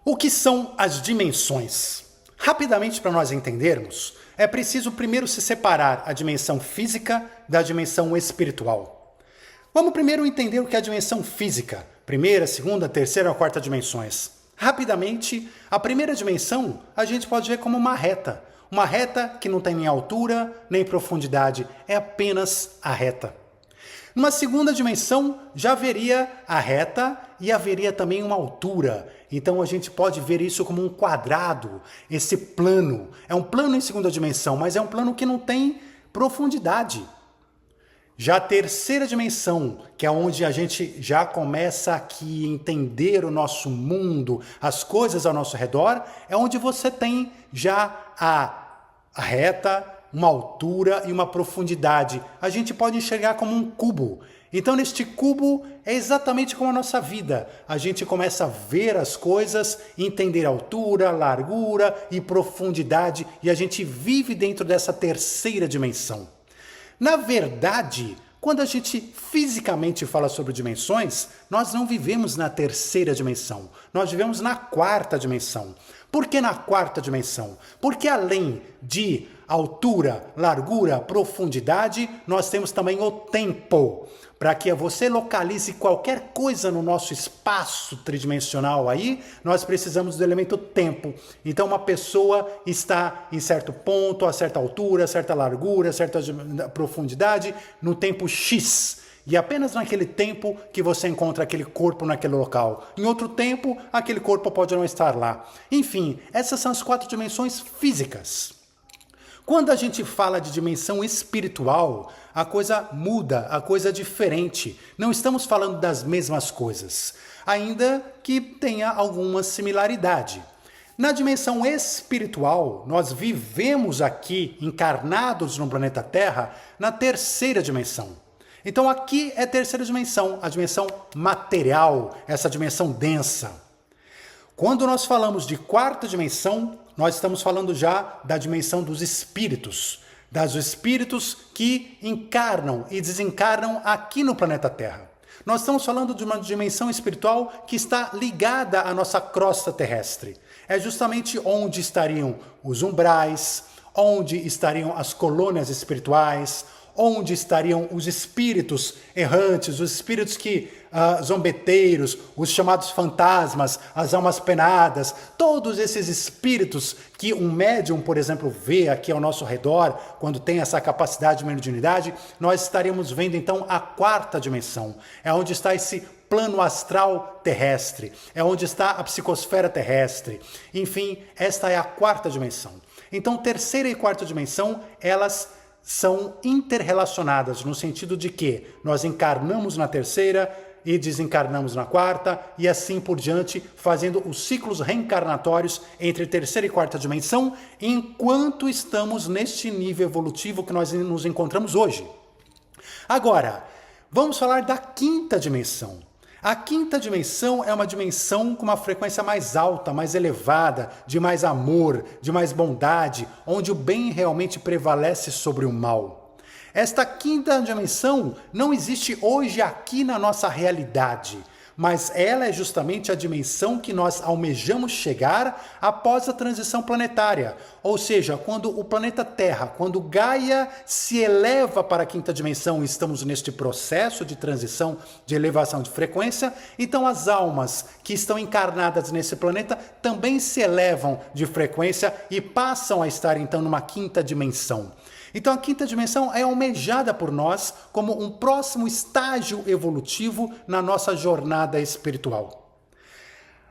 O que são as dimensões? Rapidamente, para nós entendermos, é preciso primeiro se separar a dimensão física da dimensão espiritual. Vamos primeiro entender o que é a dimensão física. Primeira, segunda, terceira ou quarta dimensões. Rapidamente, a primeira dimensão a gente pode ver como uma reta. Uma reta que não tem nem altura, nem profundidade, é apenas a reta. Numa segunda dimensão, já haveria a reta e haveria também uma altura. Então a gente pode ver isso como um quadrado, esse plano. É um plano em segunda dimensão, mas é um plano que não tem profundidade. Já a terceira dimensão, que é onde a gente já começa aqui a entender o nosso mundo, as coisas ao nosso redor, é onde você tem já a reta, uma altura e uma profundidade. A gente pode enxergar como um cubo. Então, neste cubo, é exatamente como a nossa vida. A gente começa a ver as coisas, entender altura, largura e profundidade, e a gente vive dentro dessa terceira dimensão. Na verdade, quando a gente fisicamente fala sobre dimensões, nós não vivemos na terceira dimensão, nós vivemos na quarta dimensão. Por que na quarta dimensão? Porque além de altura, largura, profundidade, nós temos também o tempo. Para que você localize qualquer coisa no nosso espaço tridimensional aí, nós precisamos do elemento tempo. Então uma pessoa está em certo ponto, a certa altura, certa largura, certa profundidade, no tempo X. E apenas naquele tempo que você encontra aquele corpo naquele local. Em outro tempo, aquele corpo pode não estar lá. Enfim, essas são as quatro dimensões físicas. Quando a gente fala de dimensão espiritual, a coisa muda, a coisa é diferente. Não estamos falando das mesmas coisas, ainda que tenha alguma similaridade. Na dimensão espiritual, nós vivemos aqui, encarnados no planeta Terra, na terceira dimensão. Então aqui é a terceira dimensão, a dimensão material, essa dimensão densa. Quando nós falamos de quarta dimensão, nós estamos falando já da dimensão dos espíritos que encarnam e desencarnam aqui no planeta Terra. Nós estamos falando de uma dimensão espiritual que está ligada à nossa crosta terrestre. É justamente onde estariam os umbrais, onde estariam as colônias espirituais, onde estariam os espíritos errantes, os espíritos zombeteiros, os chamados fantasmas, as almas penadas, todos esses espíritos que um médium, por exemplo, vê aqui ao nosso redor, quando tem essa capacidade de mediunidade, nós estaríamos vendo então a quarta dimensão. É onde está esse plano astral terrestre, é onde está a psicosfera terrestre. Enfim, esta é a quarta dimensão. Então, terceira e quarta dimensão, elas são interrelacionadas no sentido de que nós encarnamos na terceira e desencarnamos na quarta e assim por diante, fazendo os ciclos reencarnatórios entre terceira e quarta dimensão, enquanto estamos neste nível evolutivo que nós nos encontramos hoje. Agora, vamos falar da quinta dimensão. A quinta dimensão é uma dimensão com uma frequência mais alta, mais elevada, de mais amor, de mais bondade, onde o bem realmente prevalece sobre o mal. Esta quinta dimensão não existe hoje aqui na nossa realidade, mas ela é justamente a dimensão que nós almejamos chegar após a transição planetária. Ou seja, quando o planeta Terra, quando Gaia se eleva para a quinta dimensão, estamos neste processo de transição, de elevação de frequência, então as almas que estão encarnadas nesse planeta também se elevam de frequência e passam a estar então numa quinta dimensão. Então a quinta dimensão é almejada por nós como um próximo estágio evolutivo na nossa jornada espiritual.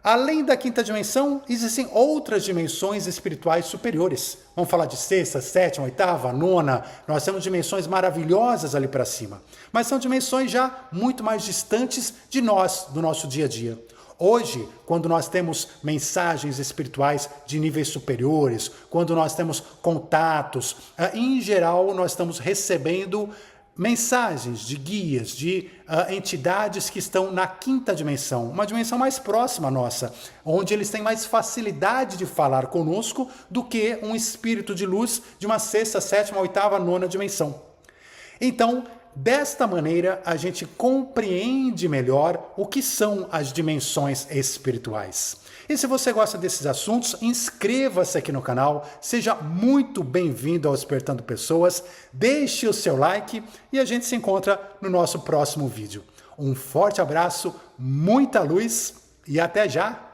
Além da quinta dimensão, existem outras dimensões espirituais superiores. Vamos falar de sexta, sétima, oitava, nona. Nós temos dimensões maravilhosas ali para cima. Mas são dimensões já muito mais distantes de nós, do nosso dia a dia. Hoje, quando nós temos mensagens espirituais de níveis superiores, quando nós temos contatos, em geral nós estamos recebendo mensagens de guias, de entidades que estão na quinta dimensão, uma dimensão mais próxima nossa, onde eles têm mais facilidade de falar conosco do que um espírito de luz de uma sexta, sétima, oitava, nona dimensão. Então, desta maneira, a gente compreende melhor o que são as dimensões espirituais. E se você gosta desses assuntos, inscreva-se aqui no canal, seja muito bem-vindo ao Despertando Pessoas, deixe o seu like e a gente se encontra no nosso próximo vídeo. Um forte abraço, muita luz e até já!